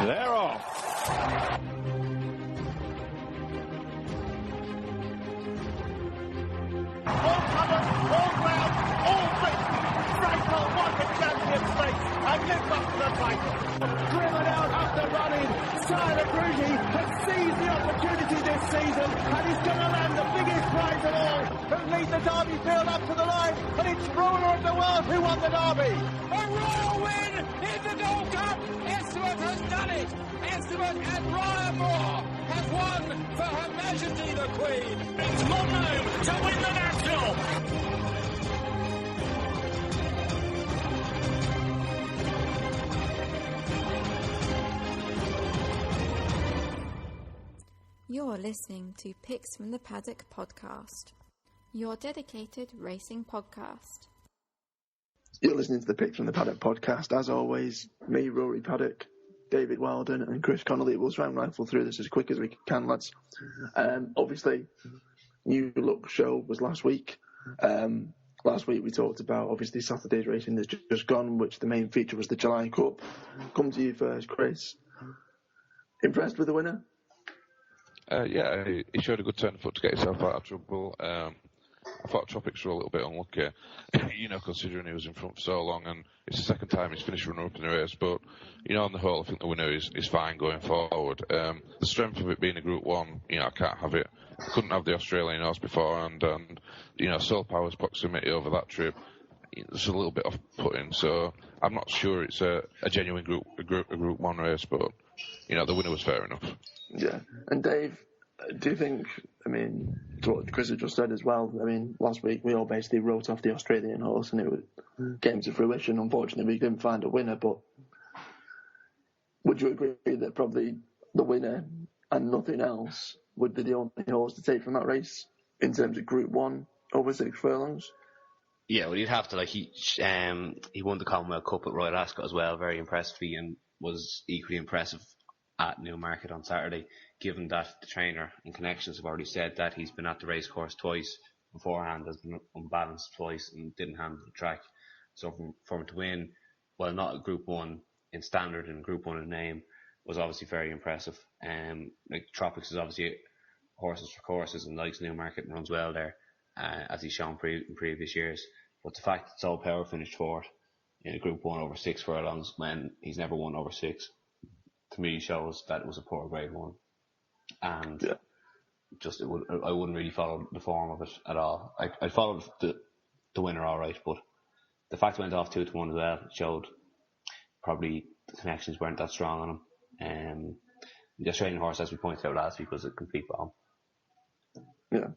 They're off. All colours, all ground, all Britain. Franco won the Champions Stakes and lives up to the title. Driven out after running, Sire Grugy has seized the opportunity this season and he's going to land the biggest prize of all. Who lead the Derby field up to the line, and it's ruler of the world who won the Derby. A royal win in the Gold Cup. Esteban has done it. Esteban and Ryan Moore has won for Her Majesty the Queen. It's Monroe to win the National. You're listening to Picks from the Paddock podcast, your dedicated racing podcast. You're listening to the Picks from the Paddock podcast. As always, me, Rory Paddock, David Weldon and Chris Connolly. We'll try and rifle through this as quick as we can, lads. Obviously, New Look show was last week. Last week we talked about, obviously, Saturday's racing that's just gone, which the main feature was the July Cup. Come to you first, Chris. Impressed with the winner? Yeah, he showed a good turn of foot to get himself out of trouble. I thought Tropics were a little bit unlucky, considering he was in front for so long, and it's the second time he's finished runner-up in the race. But, on the whole, I think the winner is fine going forward. The strength of it being a Group 1, I can't have it. I couldn't have the Australian horse before, and Soul Power's proximity over that trip, it's a little bit off-putting. So I'm not sure it's a genuine Group 1 race, but, the winner was fair enough. Yeah. And Dave, do you think, to what Chris had just said as well, last week we all basically wrote off the Australian horse and it came to fruition. Unfortunately, we didn't find a winner, but would you agree that probably the winner and nothing else would be the only horse to take from that race in terms of Group 1 over 6 furlongs? Yeah, well, you'd have to, he won the Commonwealth Cup at Royal Ascot as well, very impressively, and was equally impressive at Newmarket on Saturday, given that the trainer and connections have already said that he's been at the racecourse twice beforehand, has been unbalanced twice and didn't handle the track. So for him to win, while not a Group 1 in standard and Group 1 in name, was obviously very impressive. Tropics is obviously horses for courses and likes Newmarket and runs well there, as he's shown in previous years. But the fact that Soul Power finished fourth in a Group 1 over 6 furlongs when he's never won over 6, to me shows that it was a poor Grade 1. And I wouldn't really follow the form of it at all. I followed the winner all right, but the fact it went off 2-1 as well showed probably the connections weren't that strong on him. The Australian horse, as we pointed out last week, was a complete bomb. Yeah.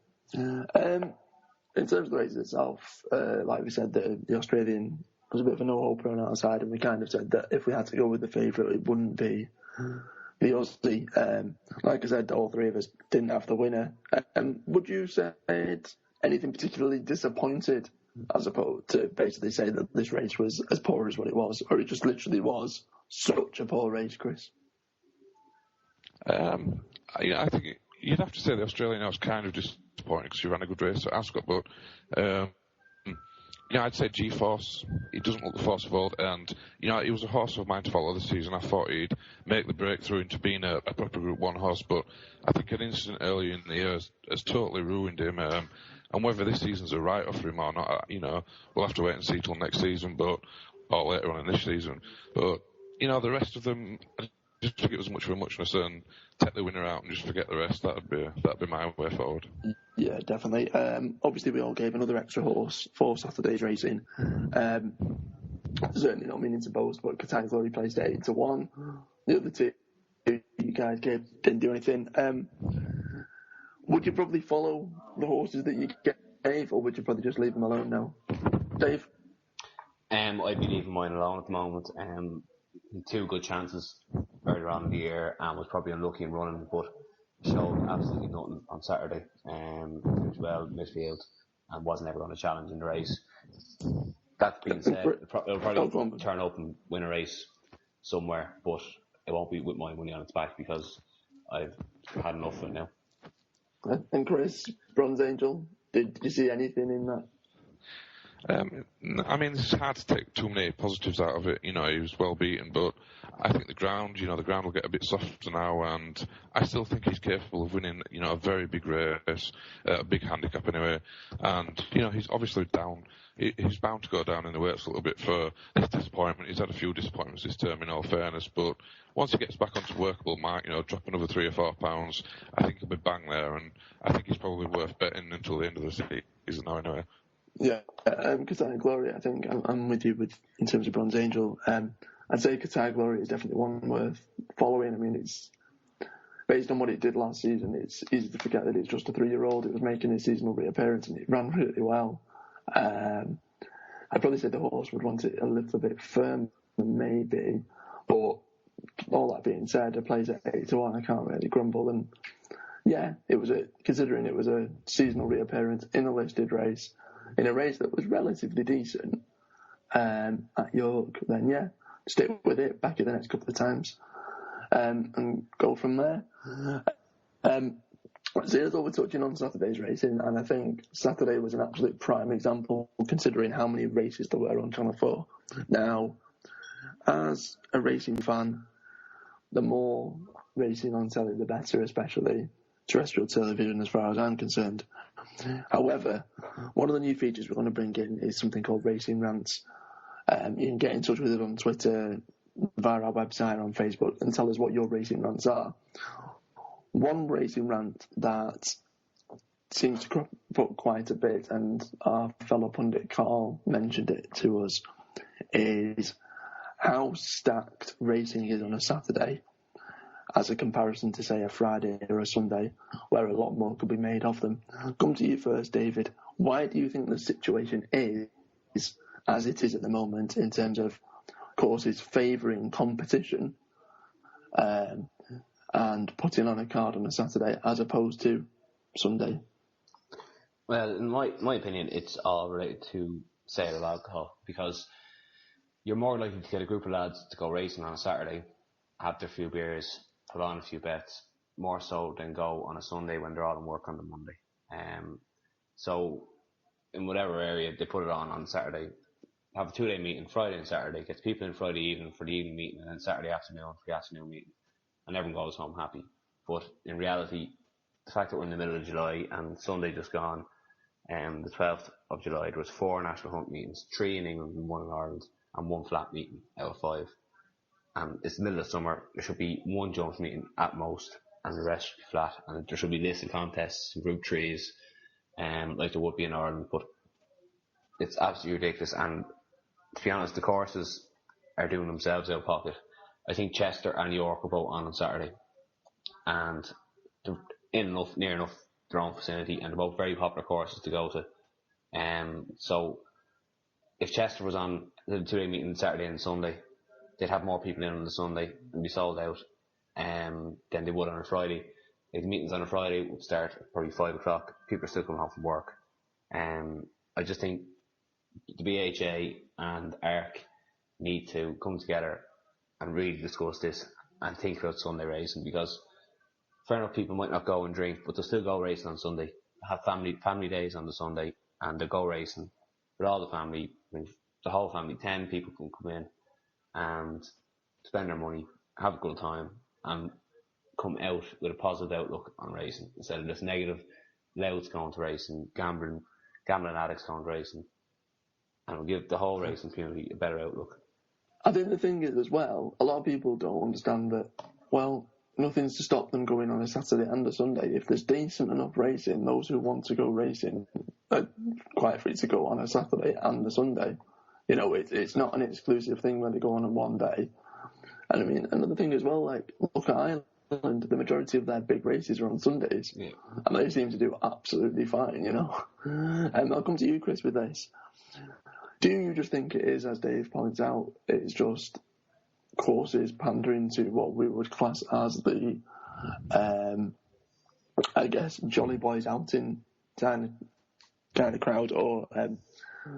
In terms of the race itself, like we said, the Australian was a bit of a no-hoper on our side, and we kind of said that if we had to go with the favourite, it wouldn't be the Aussie. Like I said, all three of us didn't have the winner. Would you say anything particularly disappointed, as opposed to basically say that this race was as poor as what it was, or it just literally was such a poor race, Chris? I think you'd have to say the Australian was kind of disappointing because she ran a good race at Ascot, but I'd say G-Force. He doesn't look the force of old, and he was a horse of mine to follow this season. I thought he'd make the breakthrough into being a proper Group 1 horse, but I think an incident early in the year has totally ruined him. And whether this season's a write-off for him or not, we'll have to wait and see till next season, or later on in this season. But the rest of them, I just think it was much of a muchness, and take the winner out and just forget the rest. That'd be my way forward. Yeah, definitely. Obviously, we all gave another extra horse for Saturday's racing. Certainly not meaning to boast, but Qatar Glory placed 8-1. The other two you guys didn't do anything. Would you probably follow the horses that you gave, or would you probably just leave them alone now? Dave? I'd be leaving mine alone at the moment. Two good chances earlier on in the year and was probably unlucky in running, but showed absolutely nothing on Saturday. Finished well midfield and wasn't ever going to challenge in the race. That being said, it'll probably turn up and win a race somewhere, but it won't be with my money on its back because I've had enough of it now. And Chris, Bronze Angel, did you see anything in that? I mean, it's hard to take too many positives out of it. He was well beaten, but I think the ground will get a bit softer now, and I still think he's capable of winning, a very big race, a big handicap anyway. And, he's obviously down. He's bound to go down in the weights a little bit for this disappointment. He's had a few disappointments this term, in all fairness, but once he gets back onto workable mark, drop another 3 or 4 pounds, I think he'll be bang there, and I think he's probably worth betting until the end of the season now anyway. Yeah, Qatar Glory, I think I'm with you in terms of Bronze Angel. I'd say Qatar Glory is definitely one worth following. I mean, it's based on what it did last season. It's easy to forget that it's just a 3-year-old. It was making a seasonal reappearance and it ran really well. I'd probably say the horse would want it a little bit firmer, maybe, but all that being said, it plays at 8-1. I can't really grumble. And yeah, considering it was a seasonal reappearance in a listed race, in a race that was relatively decent at York, then yeah, stick with it, back it the next couple of times, and go from there. So that's all we're touching on Saturday's racing, and I think Saturday was an absolute prime example, considering how many races there were on Channel 4. Now, as a racing fan, the more racing on telly, the better, especially terrestrial television as far as I'm concerned. However, one of the new features we're going to bring in is something called Racing Rants. You can get in touch with us on Twitter, via our website, on Facebook, and tell us what your racing rants are. One racing rant that seems to crop up quite a bit, and our fellow pundit Carl mentioned it to us, is how stacked racing is on a Saturday as a comparison to, say, a Friday or a Sunday, where a lot more could be made of them. Come to you first, David. Why do you think the situation is as it is at the moment in terms of courses favouring competition and putting on a card on a Saturday as opposed to Sunday? Well, in my opinion, it's all related to sale of alcohol, because you're more likely to get a group of lads to go racing on a Saturday, have their few beers, put on a few bets, more so than go on a Sunday when they're all in work on the Monday. So in whatever area they put it on Saturday, have a 2-day meeting, Friday and Saturday, gets people in Friday evening for the evening meeting, and then Saturday afternoon for the afternoon meeting, and everyone goes home happy. But in reality, the fact that we're in the middle of July and Sunday just gone, the 12th of July, there was 4 national hunt meetings, 3 in England and 1 in Ireland, and 1 flat meeting out of 5. And it's the middle of summer, there should be 1 jumps meeting at most, and the rest should be flat, and there should be listed contests, group 3s, like there would be in Ireland. But it's absolutely ridiculous, and to be honest, the courses are doing themselves out of pocket. I think Chester and York are both on Saturday, and they're near enough their own vicinity, and they're both very popular courses to go to. So if Chester was on the 2-day meeting Saturday and Sunday, they'd have more people in on the Sunday and be sold out than they would on a Friday. If the meetings on a Friday would start at probably 5 o'clock, people are still coming home from work. I just think the BHA and ARC need to come together and really discuss this and think about Sunday racing, because fair enough, people might not go and drink, but they'll still go racing on Sunday, have family days on the Sunday, and they'll go racing with all the family. I mean, the whole family, 10 people can come in and spend their money, have a good time, and come out with a positive outlook on racing instead of this negative louds going to racing, gambling addicts going to racing, and will give the whole racing community a better outlook. I think the thing is as well, a lot of people don't understand that, well, nothing's to stop them going on a Saturday and a Sunday. If there's decent enough racing, those who want to go racing are quite free to go on a Saturday and a Sunday. It's not an exclusive thing where they go on one day. And I mean, another thing as well, like, look at Ireland, the majority of their big races are on Sundays. Yeah. And they seem to do absolutely fine, And I'll come to you, Chris, with this. Do you just think it is, as Dave points out, it's just courses pandering to what we would class as the, I guess, Jolly Boys outing kind of crowd, or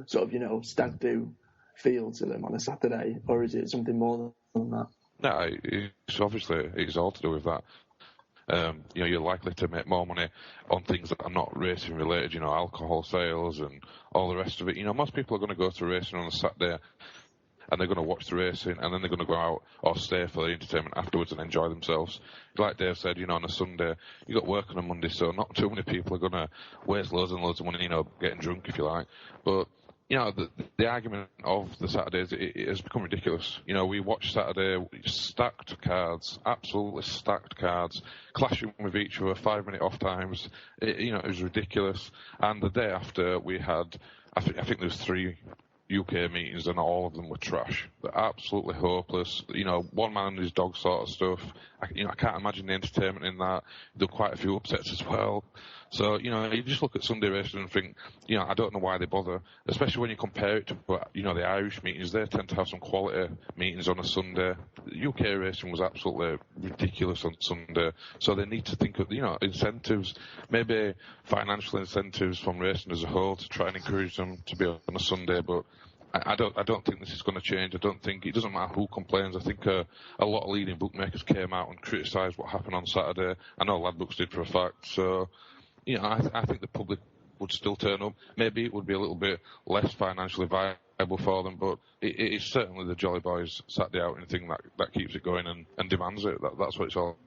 sort of, stag do feel to them on a Saturday, or is it something more than that? No, it's obviously all to do with that. You're likely to make more money on things that are not racing related, alcohol sales and all the rest of it. Most people are going to go to racing on a Saturday and they're going to watch the racing and then they're going to go out or stay for the entertainment afterwards and enjoy themselves. Like Dave said, on a Sunday, you got work on a Monday, so not too many people are going to waste loads and loads of money, getting drunk if you like. But the argument of the Saturdays, it has become ridiculous. We watched Saturday, stacked cards, absolutely stacked cards, clashing with each other, 5-minute off times. It was ridiculous. And the day after, we had, I think there was 3 UK meetings and all of them were trash. They're absolutely hopeless. One man and his dog sort of stuff. I can't imagine the entertainment in that. There were quite a few upsets as well. So, you just look at Sunday racing and think, I don't know why they bother, especially when you compare it to, the Irish meetings. They tend to have some quality meetings on a Sunday. UK racing was absolutely ridiculous on Sunday. So they need to think of, incentives, maybe financial incentives from racing as a whole to try and encourage them to be on a Sunday. But I don't think this is going to change. I don't think it doesn't matter who complains. I think a lot of leading bookmakers came out and criticised what happened on Saturday. I know Ladbrokes did for a fact. So, I think the public would still turn up. Maybe it would be a little bit less financially viable for them, but it is certainly the Jolly Boys Saturday outing thing that keeps it going and demands it. That's what it's all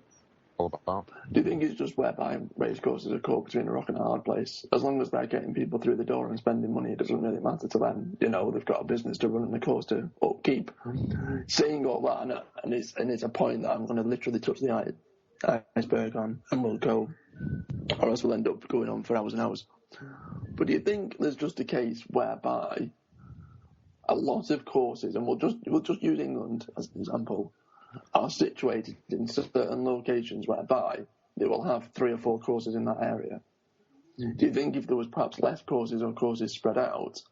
about. Do you think it's just whereby racecourses are caught between a rock and a hard place? As long as they're getting people through the door and spending money, it doesn't really matter to them. They've got a business to run and a course to upkeep. Saying all that, and it's a point that I'm going to literally touch the iceberg on, and we'll go, or else we'll end up going on for hours and hours. But do you think there's just a case whereby a lot of courses, and we'll just use England as an example, are situated in certain locations whereby they will have 3 or 4 courses in that area? Do you think if there was perhaps less courses or courses spread out,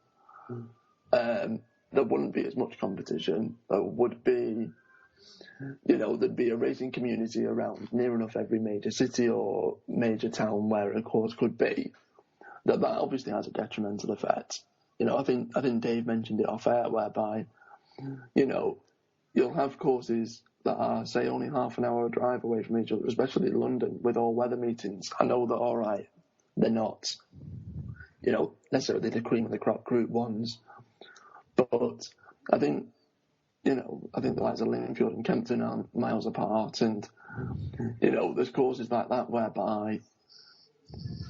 there wouldn't be as much competition? There would be, there'd be a racing community around near enough every major city or major town where a course could be. That obviously has a detrimental effect. I think Dave mentioned it off air, whereby, you'll have courses that are, say, only half an hour drive away from each other, especially in London with all weather meetings. I know that, all right, they're not, necessarily the cream of the crop Group 1s, but I think the likes of Lingfield and Kempton are miles apart, and, there's courses like that whereby,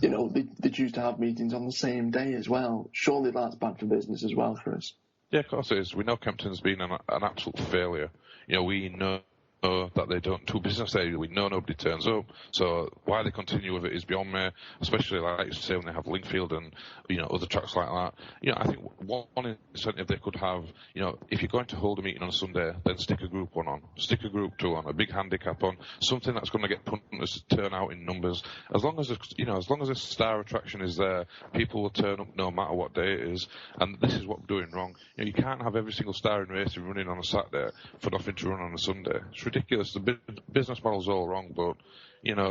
they choose to have meetings on the same day as well. Surely that's bad for business as well, Chris. Yeah, of course it is. We know Kempton's been an absolute failure. We know that they don't do business there. We know nobody turns up. So why they continue with it is beyond me, especially like you say when they have Lingfield and, other tracks like that. I think one incentive they could have, if you're going to hold a meeting on a Sunday, then stick a Group 1 on, stick a Group 2 on, a big handicap on, something that's going to get punters to turn out in numbers. As long as a star attraction is there, people will turn up no matter what day it is. And this is what we're doing wrong. You can't have every single star in racing running on a Saturday for nothing to run on a Sunday. It's ridiculous. The business model's all wrong, but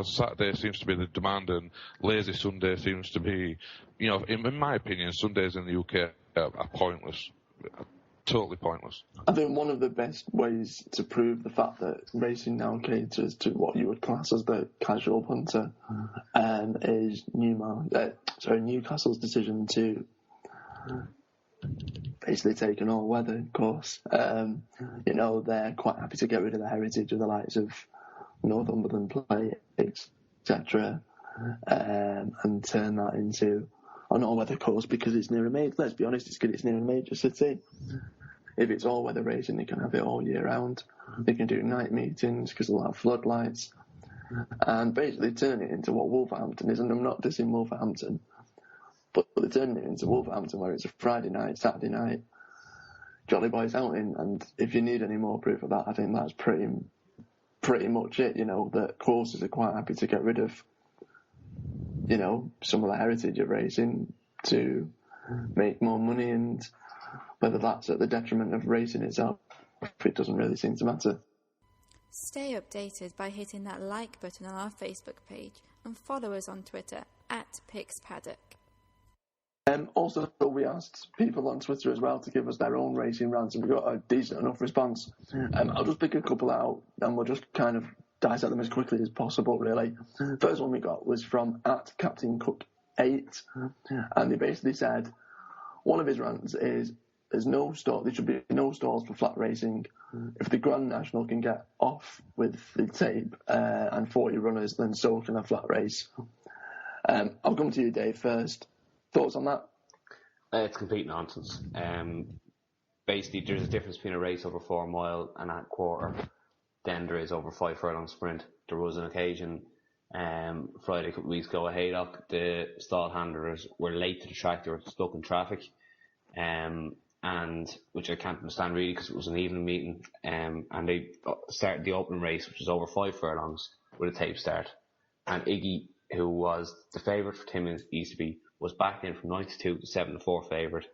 Saturday seems to be the demand, and lazy Sunday seems to be, in my opinion, Sundays in the UK are pointless, totally pointless. I think one of the best ways to prove the fact that racing now caters to what you would class as the casual punter is Newcastle's decision to basically take an all-weather course. They're quite happy to get rid of the heritage of the likes of Northumberland Plate, etc., and turn that into an all-weather course because it's near a major. Let's be honest, it's because it's near a major city. If it's all-weather racing, they can have it all year round. They can do night meetings because they'll have floodlights, and basically turn it into what Wolverhampton is. And I'm not dissing Wolverhampton, but they're turning it into Wolverhampton, where it's a Friday night, Saturday night, Jolly Boys outing. And if you need any more proof of that, I think that's pretty much it. That courses are quite happy to get rid of, some of the heritage of racing to make more money, and whether that's at the detriment of racing itself, it doesn't really seem to matter. Stay updated by hitting that like button on our Facebook page and follow us on Twitter @PixPaddock. Also, we asked people on Twitter as well to give us their own racing rants, and we got a decent enough response. I'll just pick a couple out, and we'll just kind of dissect them as quickly as possible, really. First one we got was from @CaptainCook8, and they basically said one of his rants is there should be no stalls for flat racing. If the Grand National can get off with the tape and 40 runners, then so can a flat race. I'll come to you, Dave, first. Thoughts on that? It's complete nonsense. Basically, there's a difference between a race over 4 mile and a quarter than there is over 5 furlong sprint. There was an occasion Friday a couple of weeks ago at Haydock, the stall handlers were late to the track, they were stuck in traffic, and which I can't understand really because it was an evening meeting, and they started the opening race, which was over 5 furlongs, with a tape start. And Iggy, who was the favourite for Tim Easterby, was back in from 9-2 to 7-4 favourite,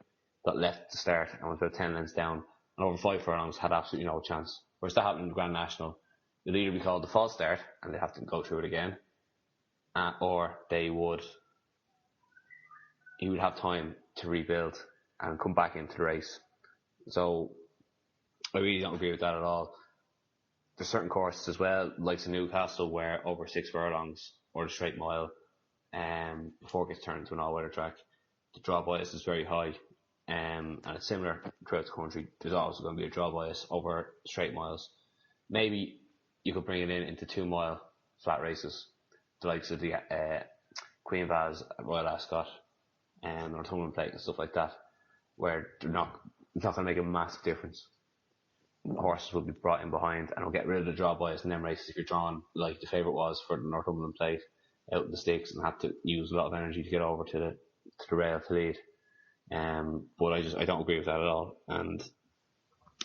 got left to start and was about 10 lengths down, and over 5 furlongs had absolutely no chance. Whereas that happened in the Grand National, it'll either be called the false start and they have to go through it again, or he would have time to rebuild and come back into the race. So I really don't agree with that at all. There's certain courses as well, like the Newcastle, where over 6 furlongs or the straight mile, before it gets turned into an all-weather track, the draw bias is very high, and it's similar throughout the country. There's also going to be a draw bias over straight miles. Maybe you could bring it into 2 mile flat races, the likes of the Queen Vaz at Royal Ascot and Northumberland Plate and stuff like that, where it's not going to make a massive difference. Horses will be brought in behind and will get rid of the draw bias in them races if you're drawn, like the favourite was for the Northumberland Plate, out in the sticks and have to use a lot of energy to get over to the rail to lead. But I don't agree with that at all, and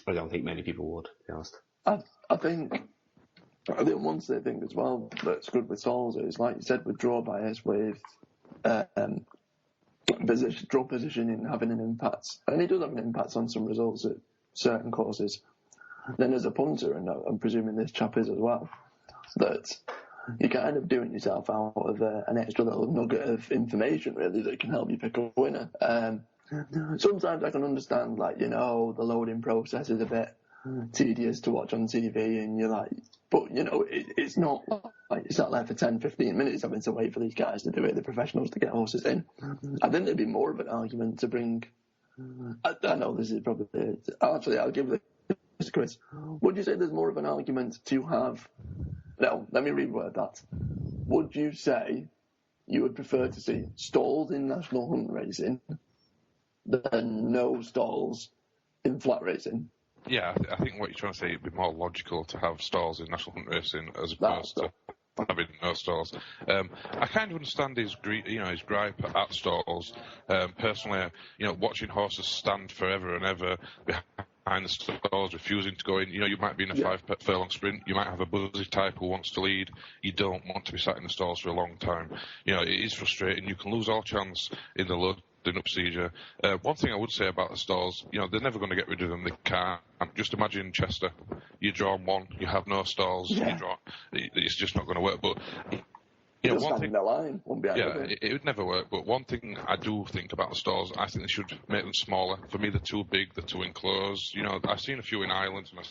I don't think many people would, to be honest. I think one thing as well that's good with stalls is, like you said, with draw bias, with draw positioning having an impact, and it does have an impact on some results at certain courses. Then as a punter, and I'm presuming this chap is as well, that you're kind of doing yourself out of an extra little nugget of information, really, that can help you pick a winner. Sometimes I can understand, like, the loading process is a bit tedious to watch on TV, and you're like, but, it's not like you sat there for 10, 15 minutes having to wait for these guys to do it, the professionals to get horses in. I think there'd be more of an argument to bring. I know this is probably. Actually, I'll give this to Chris. Would you say there's more of an argument to have? No, let me reword that. Would you say you would prefer to see stalls in national hunt racing than no stalls in flat racing? Yeah, I think what you're trying to say, it'd be more logical to have stalls in national hunt racing as opposed to having no stalls. I kind of understand his gripe at stalls. Personally, watching horses stand forever and ever behind the stalls, refusing to go in. You might be in a 5 furlong sprint. You might have a buzzy type who wants to lead. You don't want to be sat in the stalls for a long time. It is frustrating. You can lose all chance in the loading up procedure. One thing I would say about the stalls, they're never going to get rid of them. They can't. Just imagine Chester. You draw on one, you have no stalls. You draw. It's just not going to work. But one thing, line, it would never work. But one thing I do think about the stalls, I think they should make them smaller. For me, they're too big. They're too enclosed. I've seen a few in Ireland, and I've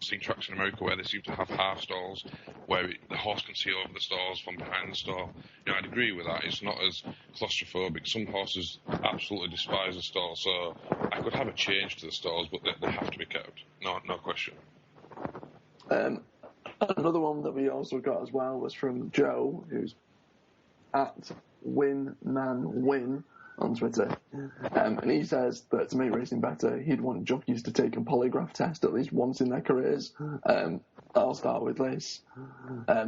seen tracks in America where they seem to have half stalls, where the horse can see over the stalls from behind the stall. I'd agree with that. It's not as claustrophobic. Some horses absolutely despise the stall, so I could have a change to the stalls, but they have to be kept. No question. Another one that we also got as well was from Joe, who's at WinManWin on Twitter, and he says that to make racing better, he'd want jockeys to take a polygraph test at least once in their careers. I'll start with this.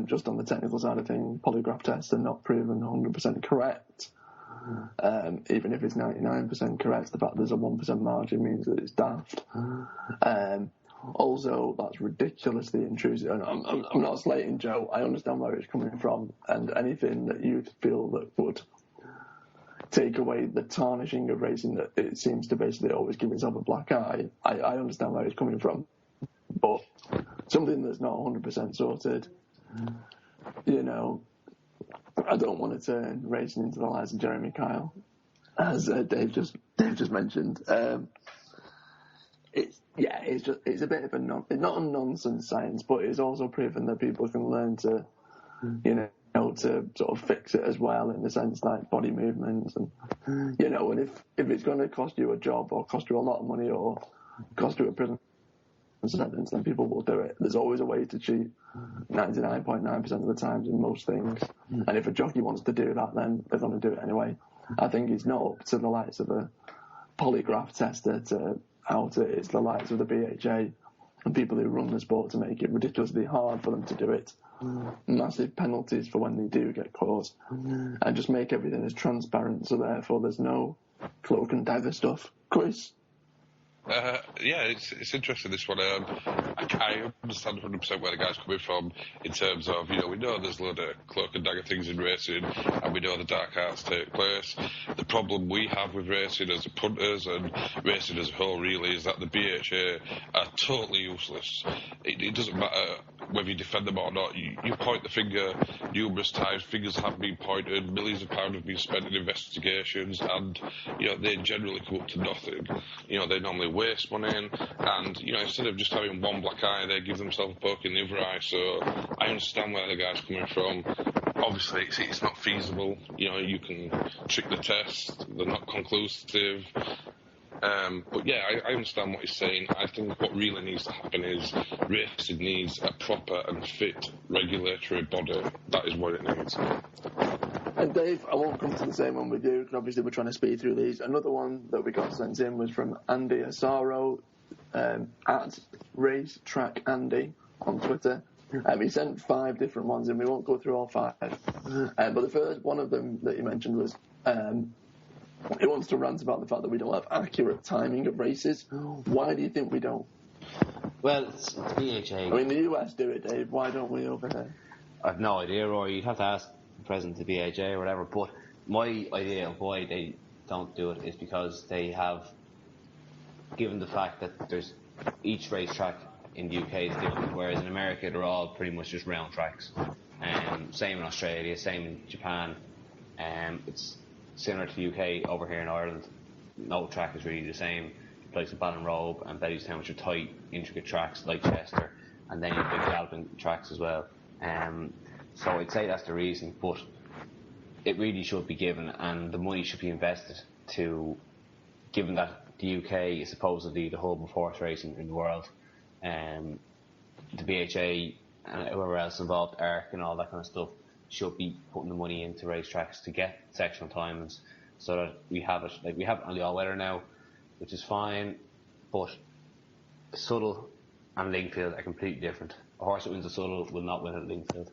Just on the technical side of things, polygraph tests are not proven 100% correct. Even if it's 99% correct, the fact there's a 1% margin means that it's daft. Also, that's ridiculously intrusive. And I'm not slating Joe. I understand where it's coming from, and anything that you feel that would take away the tarnishing of racing that it seems to basically always give itself a black eye. I understand where it's coming from, but something that's not 100% sorted, I don't want to turn racing into the lies of Jeremy Kyle, as Dave just mentioned. it's a bit of not a nonsense science, but it's also proven that people can learn to, to sort of fix it as well, in the sense like body movements and, and if it's going to cost you a job or cost you a lot of money or cost you a prison sentence, then people will do it. There's always a way to cheat 99.9% of the times in most things. And if a jockey wants to do that, then they're going to do it anyway. I think it's not up to the likes of a polygraph tester to out it. It's the likes of the BHA and people who run the sport to make it ridiculously hard for them to do it. Massive penalties for when they do get caught, and just make everything as transparent, so therefore there's no cloak and dagger stuff. Chris? It's interesting, this one. I understand 100% where the guy's coming from in terms of, we know there's a lot of cloak and dagger things in racing, and we know the dark arts take place. The problem we have with racing as punters and racing as a whole, really, is that the BHA are totally useless. It doesn't matter whether you defend them or not. You point the finger numerous times, fingers have been pointed, millions of pounds have been spent in investigations, and, they generally come up to nothing. They normally waste money, and instead of just having one black eye, they give themselves a poke in the other eye. So I understand where the guy's coming from. Obviously, it's not feasible. You can trick the test; they're not conclusive. But yeah, I understand what he's saying. I think what really needs to happen is racing needs a proper and fit regulatory body. That is what it needs. And Dave, I won't come to the same one with you, because obviously we're trying to speed through these. Another one that we got sent in was from Andy Asaro, at Racetrack Andy on Twitter. He sent 5 different ones, and we won't go through all 5. But the first one of them that he mentioned was he wants to rant about the fact that we don't have accurate timing of races. Why do you think we don't? Well, it's BHA. I mean, the US do it, Dave. Why don't we over here? I've no idea, Rory. You'd have to ask the president of the BHA or whatever. But my idea of why they don't do it is because they have, given the fact that there's each racetrack in the UK is different, whereas in America they're all pretty much just round tracks. Same in Australia, same in Japan. It's similar to the UK over here in Ireland. No track is really the same. Like the Ballinrobe and Bettystown, which are tight, intricate tracks like Chester, and then you have big galloping tracks as well. So I'd say that's the reason, but it really should be given, and the money should be invested to, given that the UK is supposedly the hub of horse racing in the world, the BHA and whoever else involved, ARC and all that kind of stuff, should be putting the money into racetracks to get sectional timings, so that we have it. Like, we have it on the all-weather now, which is fine, but Subtle and Lingfield are completely different. A horse that wins a Subtle will not win at Lingfield.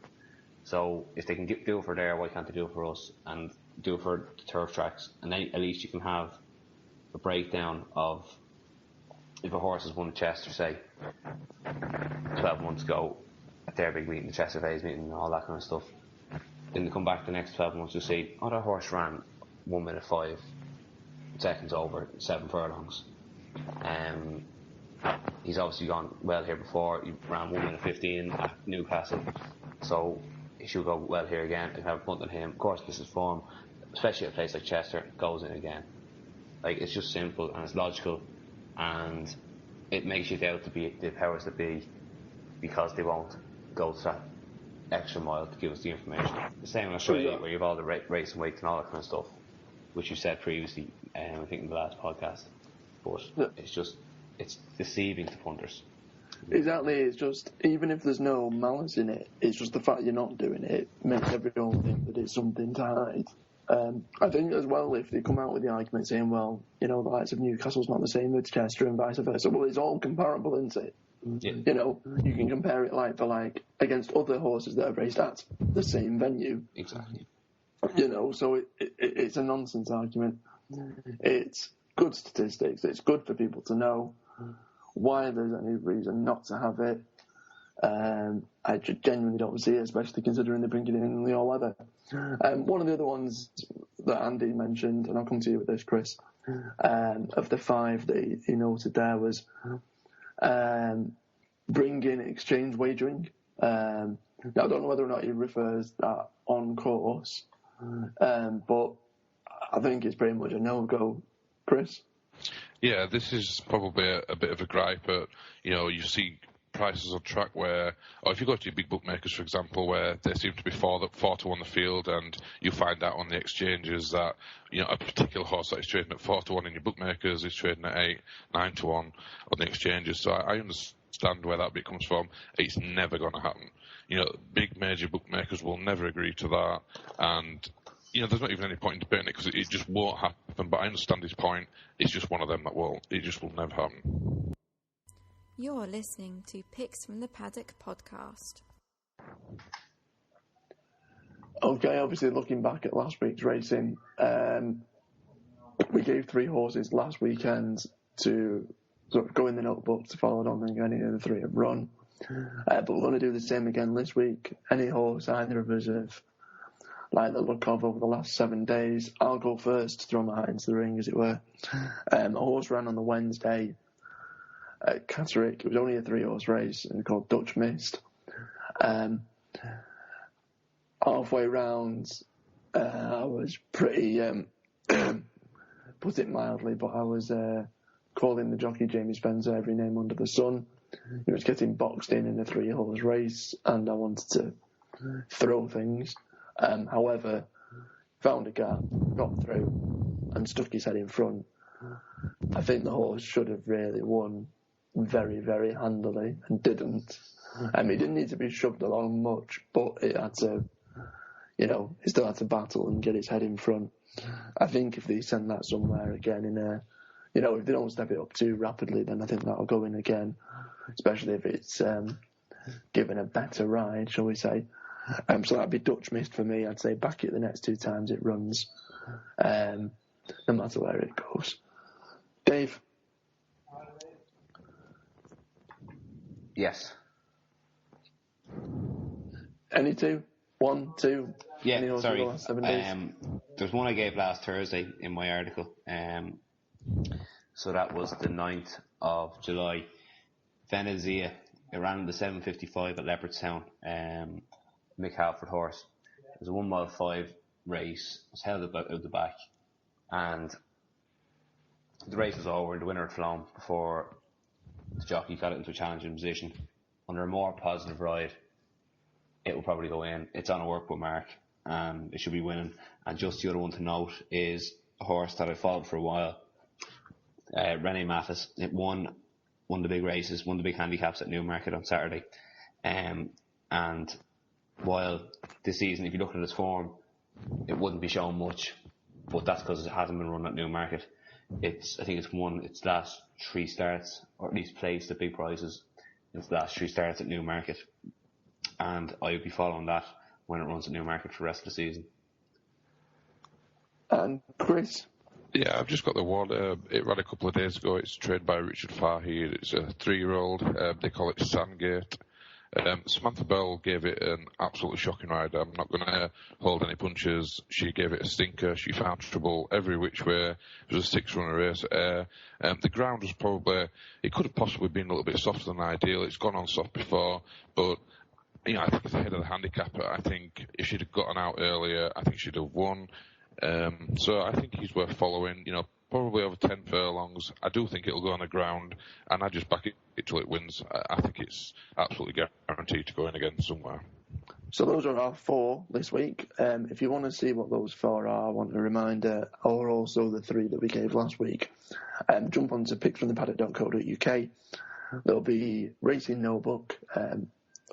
So if they can do it for there, why can't they do it for us and do it for the turf tracks? And then at least you can have a breakdown of, if a horse has won a Chester, say 12 months ago at their big meeting, the Chester Phase meeting and all that kind of stuff, then they come back the next 12 months to say, oh, that horse ran 1 minute 5 seconds over 7 furlongs. He's obviously gone well here before. He ran 1 minute 15 at Newcastle, so he should go well here again. They have a punt on him. Of course, this is form, especially at a place like Chester. Goes in again. Like, it's just simple and it's logical, and it makes you doubt the powers that be, because they won't go to that extra mile to give us the information. The same in Australia, where you have all the racing weights and all that kind of stuff, which you said previously, I think in the last podcast. But it's deceiving to punters. Exactly, it's just, even if there's no malice in it, it's just the fact you're not doing it makes everyone think that it's something to hide. I think as well, if they come out with the argument saying, well, the likes of Newcastle's not the same as Chester and vice versa, well, it's all comparable, isn't it? Yeah. You can compare it like for like against other horses that have raced at the same venue. Exactly. So it's a nonsense argument. It's good statistics. It's good for people to know. Why there's any reason not to have it, I genuinely don't see it, especially considering they're bringing it in the all-weather. One of the other ones that Andy mentioned, and I'll come to you with this, Chris, of the 5 that he noted there was bringing exchange wagering. Now, I don't know whether or not he refers that on course, but I think it's pretty much a no-go. Chris? Yeah, this is probably a bit of a gripe. You see prices on track where, or if you go to your big bookmakers, for example, where they seem to be 4-1 the field, and you find out on the exchanges that a particular horse that is trading at 4-1 in your bookmakers is trading at 8-9-1 on the exchanges. So I understand where that bit comes from. It's never going to happen. Big major bookmakers will never agree to that, and there's not even any point in debating it because it just won't happen. But I understand his point. It's just one of them that won't. It just will never happen. You're listening to Picks from the Paddock podcast. Okay, obviously looking back at last week's racing, we gave 3 horses last weekend to sort of go in the notebook to follow it on, and any of the 3 have run. But we're going to do the same again this week. Any horse either of us have like the look of over the last 7 days. I'll go first to throw my hat into the ring, as it were. A horse ran on the Wednesday at Catterick. It was only a 3-horse race and called Dutch Mist. Halfway round, I was pretty, put it mildly, but I was calling the jockey Jamie Spencer every name under the sun. He was getting boxed in a 3-horse race, and I wanted to throw things. However, found a gap, got through, and stuck his head in front. I think the horse should have really won very, very handily, and didn't. He didn't need to be shoved along much, but it had to, he still had to battle and get his head in front. I think if they send that somewhere again if they don't step it up too rapidly, then I think that'll go in again, especially if it's given a better ride, shall we say. So that'd be Dutch Mist for me. I'd say back it the next 2 times it runs, no matter where it goes. Dave? Yes. Any 2? 1, 2? Yeah, sorry. The last 7 days? There's one I gave last Thursday in my article. So that was the 9th of July. Venezia. It ran the 7:55 at Leopardstown. Mick Halford horse. It was a 1 mile 5 race. It was held out the back, and the race was over. The winner had flown before the jockey got it into a challenging position. Under a more positive ride, it will probably go in. It's on a workbook mark, and it should be winning. And just the other one to note is a horse that I followed for a while, Rene Mathis. It won one of the big races, one of the big handicaps at Newmarket on Saturday. And while this season, if you look at its form, it wouldn't be showing much, but that's because it hasn't been run at Newmarket. I think it's won its last 3 starts, or at least placed at big prizes in its last 3 starts at Newmarket. And I would be following that when it runs at Newmarket for the rest of the season. And Chris? Yeah, I've just got the one. It ran a couple of days ago. It's trained by Richard Fahey. It's a 3-year-old. They call it Sandgate. Samantha Bell gave it an absolutely shocking ride. I'm not going to hold any punches. She gave it a stinker. She found trouble every which way. It was a 6-runner race. The ground was probably, it could have possibly been a little bit softer than ideal. It's gone on soft before, but I think it's ahead of the handicapper. I think if she'd have gotten out earlier, I think she'd have won. So I think he's worth following. Probably over 10 furlongs. I do think it'll go on the ground, and I just back it till it wins. I think it's absolutely guaranteed to go in again somewhere. So those are our 4 this week. If you want to see what those 4 are, I want a reminder, or also the 3 that we gave last week, jump onto picksfromthepaddock.co.uk. There'll be Racing Notebook,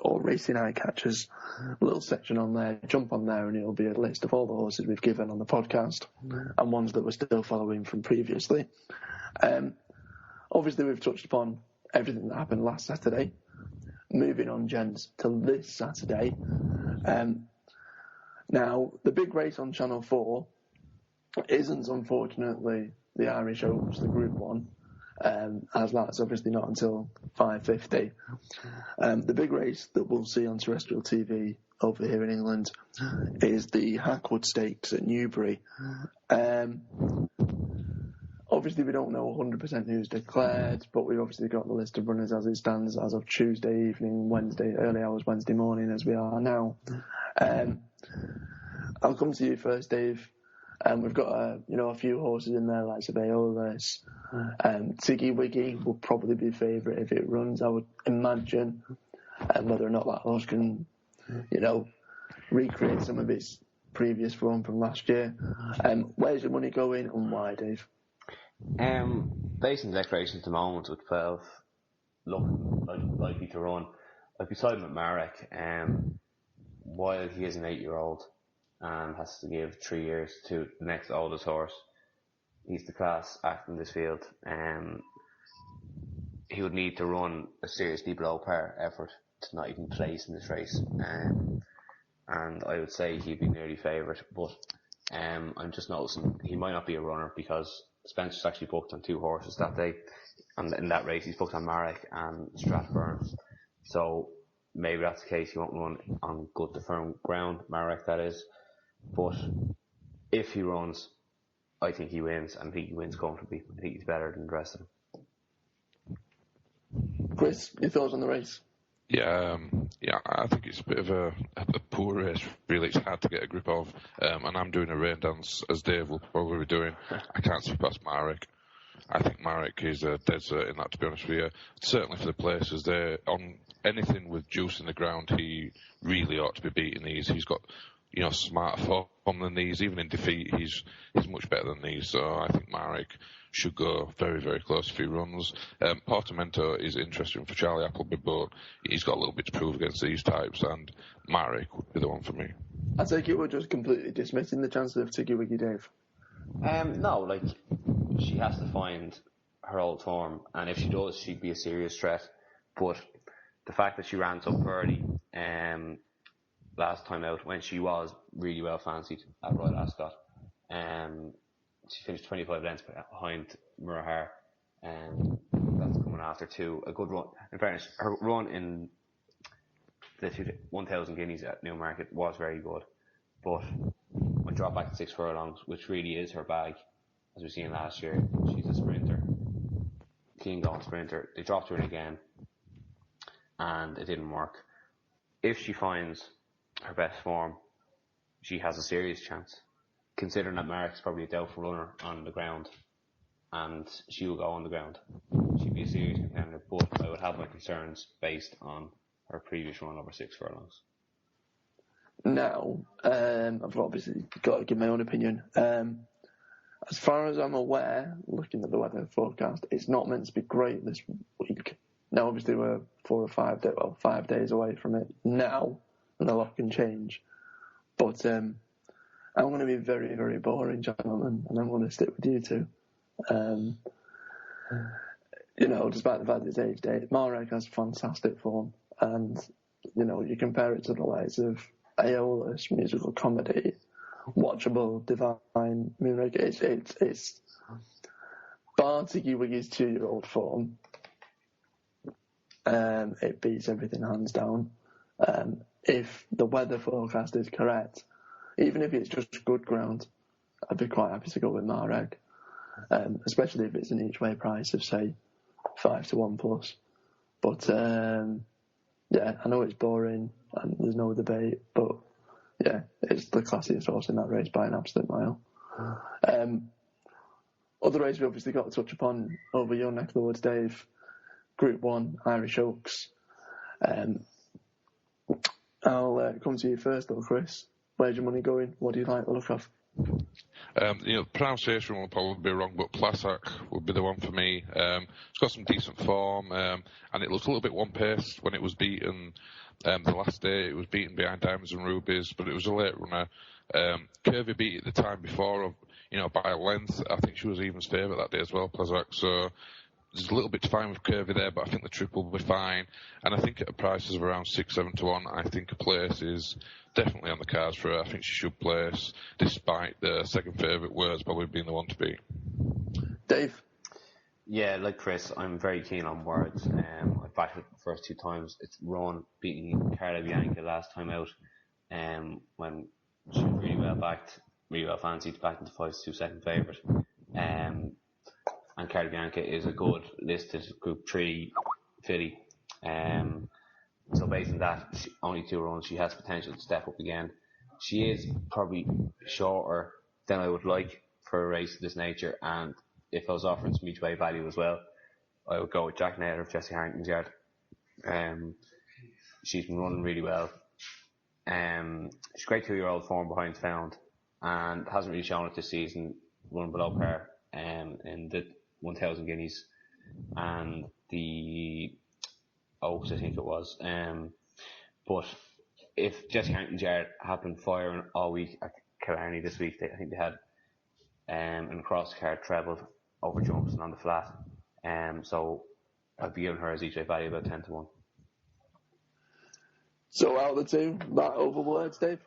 or Racing Eye Catchers, a little section on there. Jump on there and it'll be a list of all the horses we've given on the podcast and ones that we're still following from previously. Obviously, we've touched upon everything that happened last Saturday. Moving on, gents, to this Saturday. Now, the big race on Channel 4 isn't, unfortunately, the Irish Oaks, the Group 1. As that's obviously not until 5:50. The big race that we'll see on terrestrial TV over here in England is the Hackwood Stakes at Newbury. Obviously, we don't know 100% who's declared, but we've obviously got the list of runners as it stands as of Tuesday evening, early hours Wednesday morning, as we are now. I'll come to you first, Dave. We've got a few horses in there, like Aeolus, Tiggy Wiggy will probably be favourite if it runs, I would imagine. Whether or not that horse can, recreate some of its previous form from last year. Where's your money going and why, Dave? Based on declarations at the moment, with 12 looking likely to run, I'd be siding with Marek. While he is an 8-year-old and has to give 3 years to the next oldest horse, he's the class act in this field. He would need to run a seriously below par effort to not even place in this race. And I would say he'd be nearly favourite, but I'm just noticing he might not be a runner because Spencer's actually booked on 2 horses that day, and in that race he's booked on Marek and Strathburn. So maybe that's the case. He won't run on good to firm ground, Marek that is. But if he runs, I think he wins, and I think he wins comfortably. I think he's better than the rest of them. Chris, your thoughts on the race? Yeah, I think it's a bit of a poor race, really. It's hard to get a grip of, and I'm doing a rain dance, as Dave will probably be doing. I can't see past Marek. I think Marek is a desert in that, to be honest with you. Certainly for the places there, on anything with juice in the ground, he really ought to be beating these. He's got, smarter form than these. Even in defeat, he's much better than these. So I think Marek should go very, very close if he runs. Portamento is interesting for Charlie Appleby, but he's got a little bit to prove against these types, and Marek would be the one for me. I take it we're just completely dismissing the chances of Tiggy Wiggy, Dave. No, she has to find her old form, and if she does, she'd be a serious threat. But the fact that she ran so early last time out, when she was really well fancied at Royal Ascot, she finished 25 lengths behind Murahar, and that's coming after a good run. In fairness, her run in the 1,000 guineas at Newmarket was very good, but when dropped back to 6 furlongs, which really is her bag, as we've seen last year, she's a sprinter, keen going sprinter. They dropped her in again, and it didn't work. If she finds her best form, she has a serious chance, considering that Marek's probably a doubtful runner on the ground, and she will go on the ground. She'd be a serious contender, but I would have my concerns based on her previous run over 6 furlongs. Now, I've obviously got to give my own opinion. As far as I'm aware, looking at the weather forecast, it's not meant to be great this week. Now, obviously, we're 5 days away from it now, and a lot can change. But I'm going to be very, very boring, gentlemen, and I'm going to stick with you two. Despite the fact it's age date, Marek has fantastic form, and you compare it to the likes of Aeolus, musical comedy, watchable, divine. It's bar Tiggy Wiggy's 2-year-old form. It beats everything hands down. If the weather forecast is correct, even if it's just good ground, I'd be quite happy to go with Marek, especially if it's an each way price of say 5-1 plus. But I know it's boring and there's no debate, but yeah, it's the classiest horse in that race by an absolute mile. Other race we obviously got to touch upon over your neck of the woods, Dave. Group 1, Irish Oaks. I'll come to you first though, Chris. Where's your money going? What do you like the look of? The pronunciation will probably be wrong, but Plasak would be the one for me. It's got some decent form, and it looked a little bit one-paced when it was beaten the last day. It was beaten behind Diamonds and Rubies, but it was a late runner. Kirby beat it the time before, by a length. I think she was Even's favourite that day as well, Plasak. So there's a little bit to find with Kirby there, but I think the trip will be fine. And I think at prices of around 6-7-1, I think a place is definitely on the cards for her. I think she should place, despite the second favourite Words probably being the one to beat. Dave? Yeah, like Chris, I'm very keen on Words. I backed it the first 2 times. It's Ron beating Carla Bianca last time out, when she was really well backed, really well fancied, back into 5-2 second favourite. And Carla Bianca is a good listed Group 3 filly. So based on that, only 2 runs, she has potential to step up again. She is probably shorter than I would like for a race of this nature, and if I was offering some each way value as well, I would go with Jack Naylor of Jesse Harrington's yard. She's been running really well. She's a great 2-year-old form behind found, and hasn't really shown it this season, running below par in the 1,000 guineas and the Oaks, I think it was. But if Jesse Harrington's yard have been firing all week at Killarney this week, I think they had an across the card trebled over jumps and on the flat. So I'd be giving her as each way value about 10-1. So out of the two, that over words, Dave?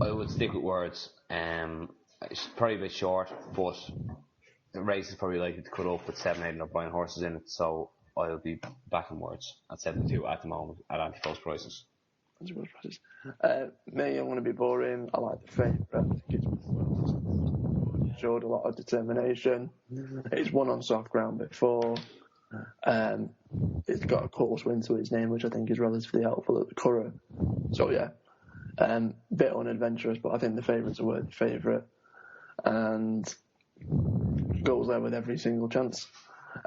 I would stick with words. It's probably a bit short, but the race is probably likely to cut off with 7, 8 and buying horses in it, so I'll be back in words at 72 at the moment at anti-post prices. Me, I'm going to be boring. I like the favourite. Showed a lot of determination. It's won on soft ground before. It's got a course win to its name, which I think is relatively helpful at the Curragh. So yeah, bit unadventurous, but I think the favourites are worth the favourite, and goes there with every single chance.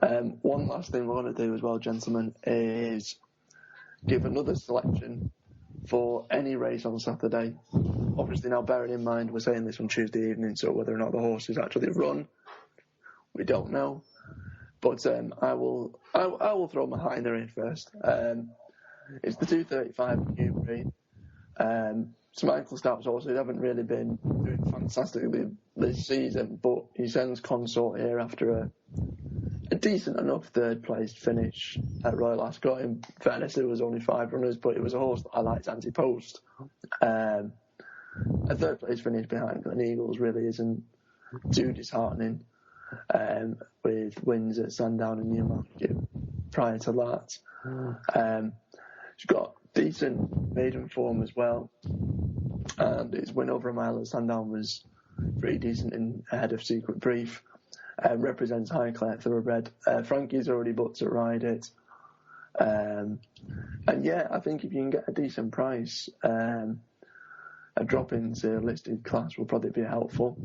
One last thing we're going to do as well, gentlemen, is give another selection for any race on Saturday. Obviously, now bearing in mind we're saying this on Tuesday evening, so whether or not the horses actually run, we don't know. But I will throw my hat in the ring first. It's the 235 Newbury. Sir Michael Stout's horses haven't really been doing fantastically this season, but he sends Consort here after a decent enough third place finish at Royal Ascot. In fairness, there was only 5 runners, but it was a horse that I liked anti-post. A third place finish behind Glen Eagles really isn't too disheartening, with wins at Sandown and Newmarket prior to that. She's got decent maiden form as well, and his win over a mile at Sandown was pretty decent ahead of Secret Brief. Represents Highclere Thoroughbred. Frankie's already booked to ride it. And yeah, I think if you can get a decent price, a drop into listed class will probably be helpful.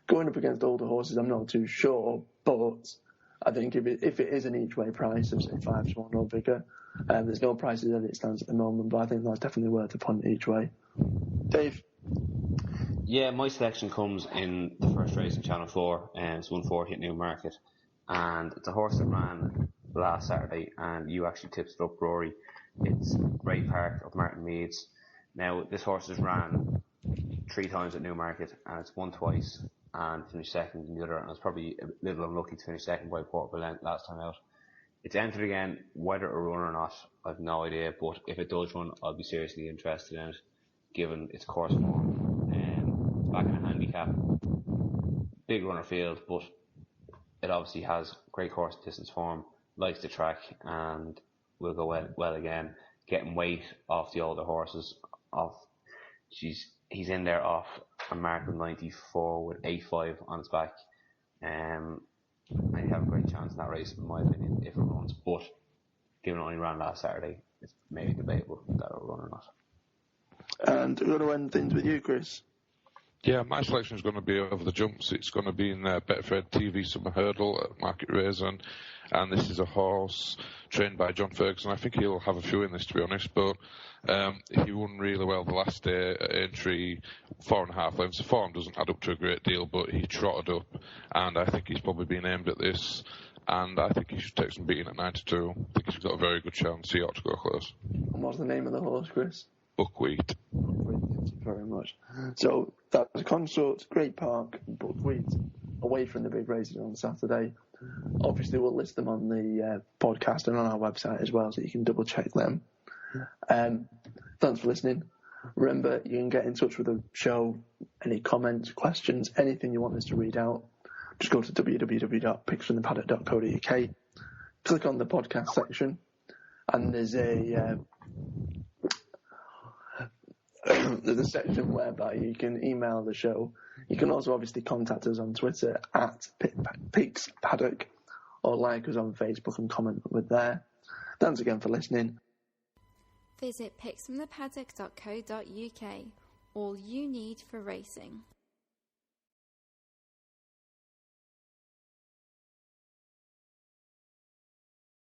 Going up against older horses, I'm not too sure, but I think if it is an each way price of say 5-1 or bigger, there's no prices as it stands at the moment, but I think that's definitely worth a punt each way. Dave? Yeah, my selection comes in the first race in Channel 4, and it's 140 at Newmarket, and it's a horse that ran last Saturday, and you actually tipped it up, Rory. It's Great Park of Martin Meads. Now, this horse has ran 3 times at Newmarket, and it's won twice and finished second in the other, and it's probably a little unlucky to finish second by Port Bellent last time out. It's entered again. Whether it will run or not, I've no idea, but if it does run, I'll be seriously interested in it, given its course form. Back in a handicap, big runner field, but it obviously has great course distance form, likes the track, and will go well again. Getting weight off the older horses. He's in there off a mark of 94 with 8.5 on his back. And you have a great chance in that race, in my opinion, if it runs. But given it only ran last Saturday, it's maybe debatable that it'll run or not. And we're going to end things with you, Chris. Yeah, my selection is going to be over the jumps. It's going to be in Betfred TV Summer Hurdle at Market Raisin, and this is a horse trained by John Ferguson. I think he'll have a few in this, to be honest, but he won really well the last day at Aintree, 4.5 lengths. The form doesn't add up to a great deal, but he trotted up, and I think he's probably been aimed at this, and I think he should take some beating at 92. I think he's got a very good chance. He ought to go close. And what's the name of the horse, Chris? Buckwheat. Thank you very much. So that was Consort, Great Park, Buckwheat, away from the big races on Saturday. Obviously, we'll list them on the podcast and on our website as well, so you can double check them. Thanks for listening. Remember, you can get in touch with the show, any comments, questions, anything you want us to read out. Just go to www.picksfromthepaddock.co.uk, click on the podcast section, and there's a section whereby you can email the show. You can also obviously contact us on Twitter at Picks Paddock, or like us on Facebook and comment with there. Thanks again for listening. Visit picksfromthepaddock.co.uk. All you need for racing.